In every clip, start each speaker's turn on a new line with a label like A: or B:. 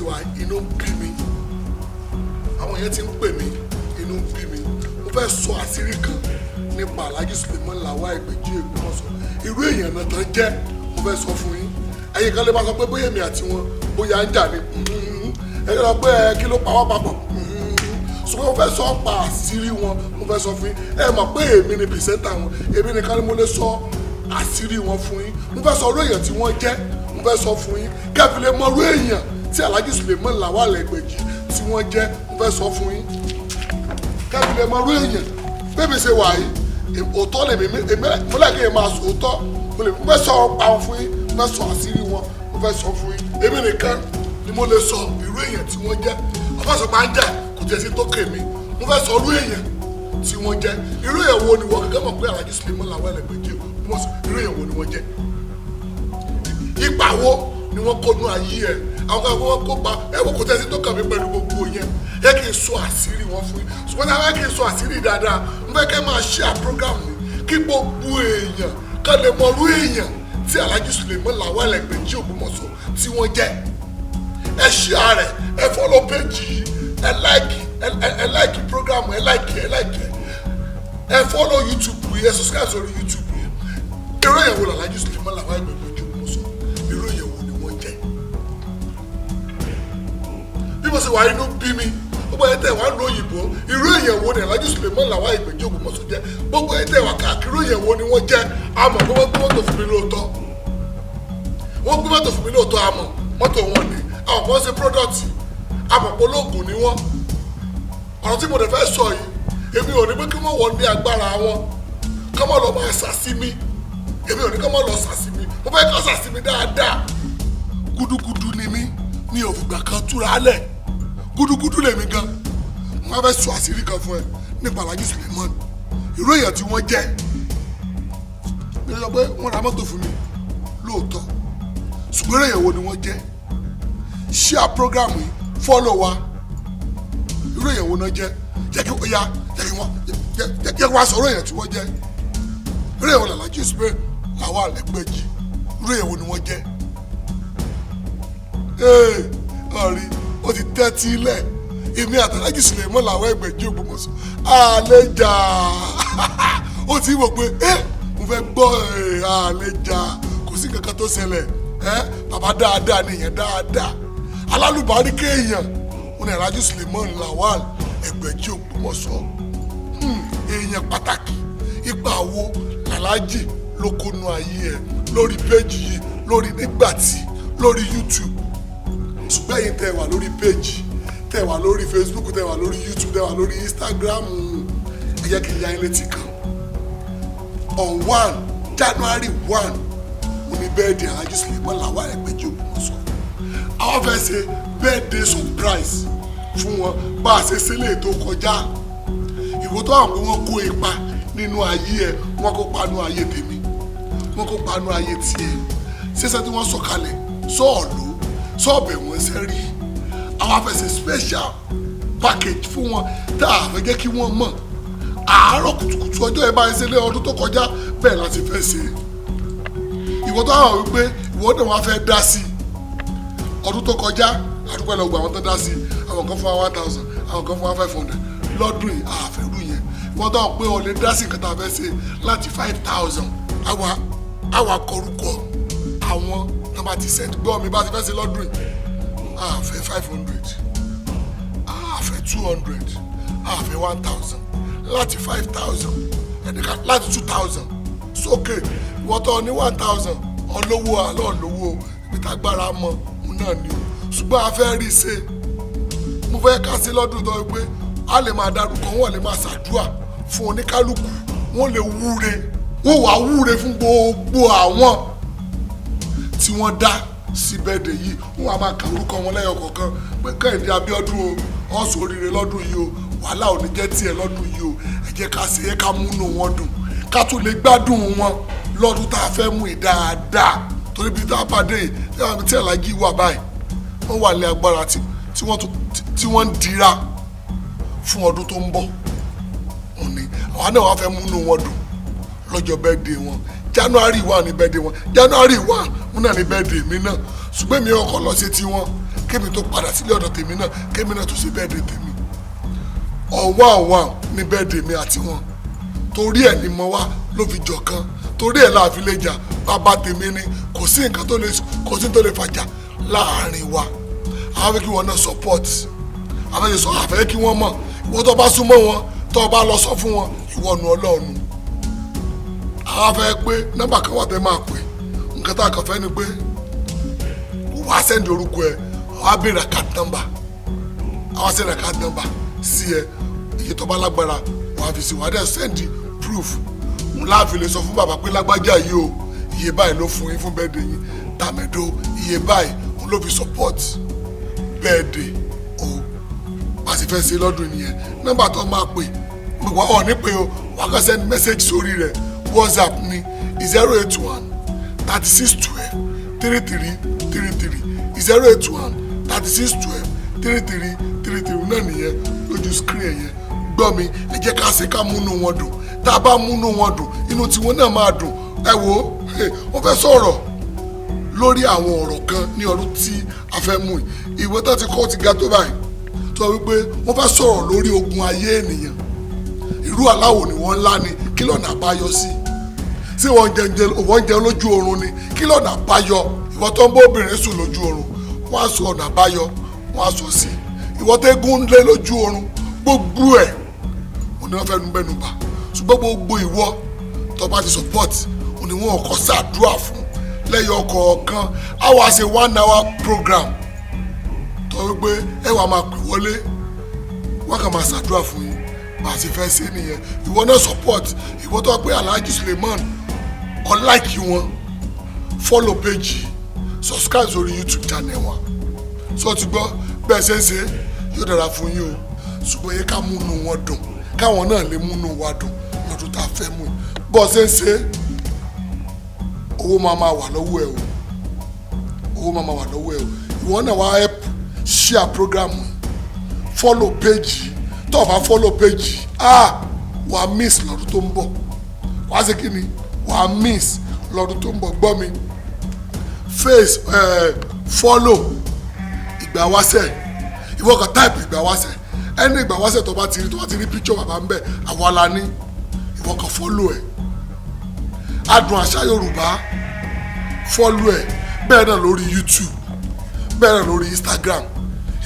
A: wà inú ń bí mi àwọn yẹn ti ń pè mí inú ń bí mi mo fẹ́ sọ àṣírí kan nípa Alhaji Sulaiman lawal egbeji Ògbómọ̀ṣọ́ irú èèyàn náà tán jẹ́ mo fẹ́ sọ fún yín ẹ̀yin kan lè máa sọ pé bóyá èmi àti wọn bóyá ń jà ní ẹ̀yin lọ pé kí ló pa wá papọ̀ ṣùgbọ́n mo fẹ́ sọ pa àṣírí wọn mo fẹ́ sọ fún yín ẹ mọ̀ pé èmi ni pìrìsẹ́ńtà wọn èmi nìkan ni mo lè sọ àṣírí wọn fún yín mo fẹ́ sọ orú èèyàn tí wọ́n jẹ́ mo fẹ́ sọ fún yín kẹ́fì lè mọ orú èèyàn tí Alhaji Sulaiman lawal egbeji tí wọ́n jẹ́ mo fẹ́ sọ fún yín kẹ́fì lè mọ orú èèyàn bébí ṣe wà yìí òótọ́ lè mi mo lẹ́kẹ̀ yẹn máa sọ òótọ́ mo fẹ́ sọ pa wọn fún yín mo fẹ́ sọ àṣírí wọn mo fẹ́ sọ fún yín èmi nìkan ni mo lè sọ irú èèyàn tí wọ́n jẹ́ ọfọsọ máa ń jà kò jẹ́ sí tó kèmí mo fẹ́ sọ irú èèyàn tí wọ́n jẹ́ irú èèyàn wo ni wọ́n gẹ́gẹ́ mọ̀ pé Alhaji Sulaiman lawal egbeji mo sọ irú èèyàn wo ni wọ́n jẹ́ ipa wo ni wọ́n kó nú ayé ẹ̀ àwọn kan wọ́n kó pa ẹ wò kò jẹ́ sí tó kàn mí pẹ̀lú gbogbo yẹn yẹ kí n sọ àṣírí wọn fún yín ṣùgbọ́n táwọn kì í sọ àṣírí dáadáa mo fẹ́ kẹ́ máa share program mi kí gbogbo èèyàn kàn lè mọ irú èèyàn tí Alhaji Sulaiman lawal egbeji Ògbómọ̀ṣọ́ tí wọ́n jẹ́ ẹ share rẹ̀ ẹ follow page yìí ẹ like program ẹ like ẹ follow YouTube yìí ẹ subscribe sórí YouTube yìí irú èèyàn wo Alhaji Sulaiman lawal egbeji Ògbómọ̀ṣọ́ irú èèyàn wo ni wọ́n jẹ́ bí mo ṣe wà inú bí mi gbogbo ẹ̀ tẹ̀ wá lóyìnbó irú èèyàn wo ni Alhaji Sulaiman lawal egbeji Ògbómọ̀ṣọ́ jẹ́ gbogbo ẹ̀ tẹ̀ wá káàkiri irú èèyàn wo ni wọ́n jẹ́ àmọ́ pé wọ́n gbé mọ́tò fún mi lóòótọ́ àmọ́ mọ́tò wọn ni àwọn kan ṣe product àpapọ̀ olóògùn ni wọ́n ọ̀rọ̀ tí mo dẹ̀ fẹ́ sọ yìí èmi ò ní pé kí wọ́n wọ ní agbára wọn kọ́ mọ́ lọ máa ṣàṣì mi èmi ò ní kọ́ mọ́ lọ ṣàṣì mi mo fẹ́ kọ́ ṣàṣì mi dáadáa gúdúgúdú ni mí mi ò fìgbà kan túra lẹ̀ gúdúgúdú lèmi gan wọ́n fẹ́ sọ àṣírí kan fún ẹ nípa Alhaji Sulaiman irú èèyàn tí wọ́n jẹ́ mi ò sọ pé wọ́n ra mọ́tò fún mi lóòótọ́ ṣùgbọ́n èèyàn wo ni wọ́n jẹ́ share program yìí follow wa irú èèyàn wo náà jẹ́ jẹ́ kí wọ́n sọ̀rọ̀ èèyàn tí wọ́n jẹ́ irú èèyàn wo Alhaji Sulaiman lawal egbeji irú èèyàn wo ni wọ́n jẹ́ ọ̀rí ó ti tẹ́tí ilẹ̀ èmi àti Alhaji Sulaiman lawal egbeji Ògbómọ̀ṣọ́ àlejà ó ti wò pé mo fẹ́ gbọ́ àlejà kò sí kankan tó ṣẹlẹ̀ bàbá dáadáa nìyẹn dáadáa alálùbárí kéèyàn wọn ni Alhaji Sulaiman lawal egbeji Ògbómọ̀ṣọ́ èèyàn pàtàkì ipa wo làlájì ló kónú ayé ẹ lórí péjì yìí lórí nígbàtí lórí YouTube ṣùgbọ́n ẹ̀yin tẹ́ wà lórí péjì tẹ́ wà lórí Facebook tẹ́ wà lórí YouTube tẹ́ wà lórí Instagram ẹ jẹ́ kí n ya ilé tí kan on January 1 ní birthday Alhaji Sulaiman lawal egbeji Ògbómọ̀ṣọ́ àwọn fẹ́ ṣe birthday surprise fún wọn bá a ṣe sílẹ̀ tó kọjá ìwọ tó àwọn pé wọ́n kó ipa nínú ayé ẹ wọ́n kó panu ayé tèmi wọ́n kó panu ayé tiẹ̀ ṣẹṣẹ tí wọ́n sọ̀kalẹ̀ sọ́ọ̀lù sọ́ọ̀bẹ̀ wọn ṣe rí àwọn fẹ́ ṣe special package fún wọn tá a fẹ́ jẹ́ kí wọ́n mọ̀ àárọ̀ kùtùkùtù ọjọ́ ẹ bá ń ṣe lé ọdún tó kọjá bẹ́ẹ̀ láti fẹ́ ṣe ìwọ tó àwọn wípé ìwọ náà wá fẹ́ dá sí ọdún tó kọjá àdúgbò lọ́gbà àwọn tó dá sí àwọn kan fún wa 1000 àwọn kan fún wa 500 lọ́dún yìí àfẹ́rú yẹn ìwọ tó àwọn pé ọ lè dá sí nǹkan tá a fẹ́ ṣe láti 5000 àwa kọrúkọ àwọn tó bá ti sẹ́ńtì gbọ́ mi bá ti fẹ́ ṣe lọ́dún yìí àfẹ́ 500 àfẹ́ 200 àfẹ́ 1000 láti 5000 ẹnìkan láti 2000 sókè ìwọ tó ní 1000 ọlọ́wọ́ àlọ́ ọlọ́wọ́ ibi tágbára mọ́ òun náà ni o ṣùgbọ́n a fẹ́ rí i ṣe mo fẹ́ ká sí lọ́dún tó pé a lè máa darúkọ wọn lè máa ṣàdúrà fún oníkálukú wọn lè wúre wọn wàá wúre fún gbogbo àwọn tí wọ́n dá sí bẹ́ẹ̀dẹ̀ yìí wọn wàá máa kà orúkọ wọn lẹ́yọ kọ̀ọ̀kan pé Kẹ́hìndé Abíọ́dún o ọ̀sùn oríire lọ́dún yìí o wàhálà ò ní jẹ́ tiẹ̀ lọ́dún yìí o ẹ jẹ́ ká ṣe é ká múnú wọn dùn ká tún lè gbádùn wọn lọ́dún tá a fẹ́ mú ì dáadáa torí bí tá a pàdé yìí tí Alhaji wà báyìí wọ́n wà ní agbára tí wọ́n ń dira fún ọdún tó ń bọ̀ wọ́n ní àwọn náà wàá fẹ́ múnú wọn dùn lọ́jọ́ birthday wọn January 1 ní birthday wọn January 1 wọn náà ní birthday mi náà ṣùgbọ́n mi ọkọ̀ lọ sí tiwọn kémi tó padà sílé ọ̀dọ̀ tèmi náà kémi náà tó ṣe bẹ́ẹ̀dẹ̀ tèmi ọ̀wọ́n ní bẹ́ẹ̀dẹ̀ mi àti wọn torí ẹ̀ ni mo wá ló fi jọ kan torí ẹ̀ láàfin lè jà bàbá tèmi ni kò sí nǹkan tó lè fàjà láàrin wa àwọn fẹ́ kí wọn náà support àwọn fẹ́ sọ àfẹ́ kí wọ́n mọ̀ ìwọ tó bá súnmọ́ wọn tó bá lọ sọ fún wọn ìwọ nu Ọlọ́run àwọn fẹ́ pé nọ́mbà kan wà tẹ́ máa pè nǹkan tá a kàn fẹ́ ni pé wàá sẹ́ndì orúkọ ẹ̀ wàá béèrè account number àwọn sẹ́ndì account number sí ẹ iye tó bá lágbára wàá fi sí wàá dẹ̀ sẹ́ndì proof n láàfin lè sọ fún bàbá pé lágbájá yìí o iye báyìí ló fún yín fún bẹ́ẹ̀dẹ̀ yín tàmẹ́dó iye báyìí òun ló fi support bẹ́ẹ̀dẹ̀ o a sì fẹ́ ṣe lọ́dún nìyẹn nọ́mbà tó máa pè wà ọ̀ ní pé o wà á kàn send message sórí rẹ̀ WhatsApp ní 081 36 12 33 33 081 36 12 33 33 náà nìyẹn lójú screen yẹn gbọ́ mi ẹ jẹ́ ká ṣe ká múnú wọn dùn tá a bá múnú wọn dùn inú tiwọn náà máa dùn ẹ wo wọ́n fẹ́ sọ̀rọ̀ lórí àwọn ọ̀rọ̀ kan ní ọdún tí a fẹ́ mú ìwé tó ti kọ́ ti ga tó báyìí tó wípé wọ́n fẹ́ sọ̀rọ̀ lórí ogun ayé ènìyàn irú aláwo ni wọ́n ńlá ni kí lọ́nà àbáyọ sí ṣé wọ́n jẹun lójú oorun ni kí lọ́nà àbáyọ ìwọ tó ń bá obìnrin sùn lójú oorun wọ́n á sọ ọ̀nà àbáyọ wọ́n á sọ sí ìwọ tó eégún lé lójú oorun gbogbo ẹ̀ òun ni wọ́n fẹ́ nu bẹ́nu bà ṣùgbọ́n gbogbo ìwọ tó bá ti support òun ni wọ́n kọ́ ṣàdúrà fún lẹ́yìn ọkọ̀ọ̀kan á wá ṣe 1 hour program tó wípé ẹ wàá máa pè wọlé wọ́n kàn máa ṣàdúrà fún yín bá a ṣe fẹ́ ṣe nìyẹn ìwọ náà support ìwọ tó wá pé Alhaji Sulaiman unlike wọn follow page subscribe sórí YouTube channel wọn sọ ti gbọ́ bẹ́ẹ̀ ṣe ń ṣe yóò dára fún yín o ṣùgbọ́n yẹ ká múnú wọn dùn káwọn náà lè múnú wa dùn lọ́dún tá a fẹ́ mú bọ́ ṣe ń ṣe owó máa wà lọ́wọ́ ẹ o owó máa wà lọ́wọ́ ẹ o ìwọ náà wá help share program follow page tó o bá follow page wà á miss lọ́dún tó ń bọ̀ wà á ṣe kí ni wà á miss lọ́dún tó ń bọ̀ gbọ́ mi face follow ìgbà wáṣẹ̀ ìwọ kan type ìgbà wáṣẹ̀ ẹni ìgbà wáṣẹ̀ tó bá ti rí picture bàbá ń bẹ̀ àwa la ní ìwọ kan follow ẹ̀ adùn àṣà Yorùbá follow ẹ̀ bẹ́ẹ̀ náà lórí YouTube bẹ́ẹ̀ náà lórí Instagram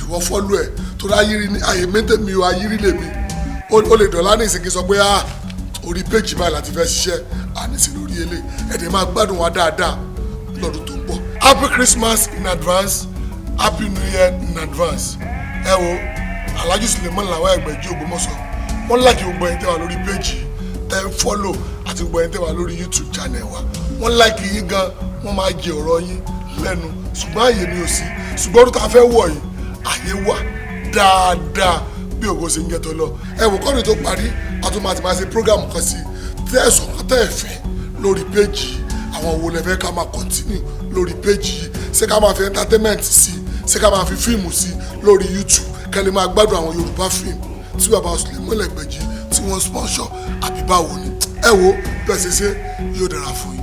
A: ìwọ follow ẹ̀ torí ayírí ní àyè mẹ́tẹ̀mí o ayírí lèmi o lè dọ̀lá ní ìsìnkí sọ pé orí péjì báyìí láti fẹ́ ṣiṣẹ́ àníṣe lórí ilé ẹ̀dẹ̀ máa gbádùn wa dáadáa lọ́dún tó ń bọ̀. Happy Christmas in advance, Happy New Year in advance. ẹ wo Alhaji Sulaiman làwọn Ẹgbẹ̀jí Ògbómọ̀ṣọ́ wọ́n láti gbogbo ẹni tẹ́ wà lórí péjì tẹ́ ń fọ́lò àti gbogbo ẹni tẹ́ wà lórí YouTube channel wa wọ́n láìkì yín gan wọ́n máa jẹ ọ̀rọ̀ yín lẹ́nu ṣùgbọ́n àyè ni ò sí ṣùgbọ́n ọdún tá a fẹ́ wọ̀ yìí àyè wà dáadáa bí ògo ṣe ń jẹ́ tó lọ ẹ wò kọ́ni tó parí àtúmọ̀ máa ṣe program kan sí tẹ́ẹ̀sán kan tẹ́ẹ̀fẹ́ lórí péjì àwọn wo lẹ fẹ́ ká máa continue lórí péjì yìí ṣé ká máa fi entertainment sí ṣé ká máa fi fíìmù sí lórí YouTube kẹ́lẹ́ máa gbádùn àwọn Yorùbá fíìmù tí bàbá Sulaiman Ẹgbẹ̀jí tí wọ́n sponsor àbí báwo ni ẹ wo bẹ́ẹ̀ ṣe ṣe yóò dára fún yín.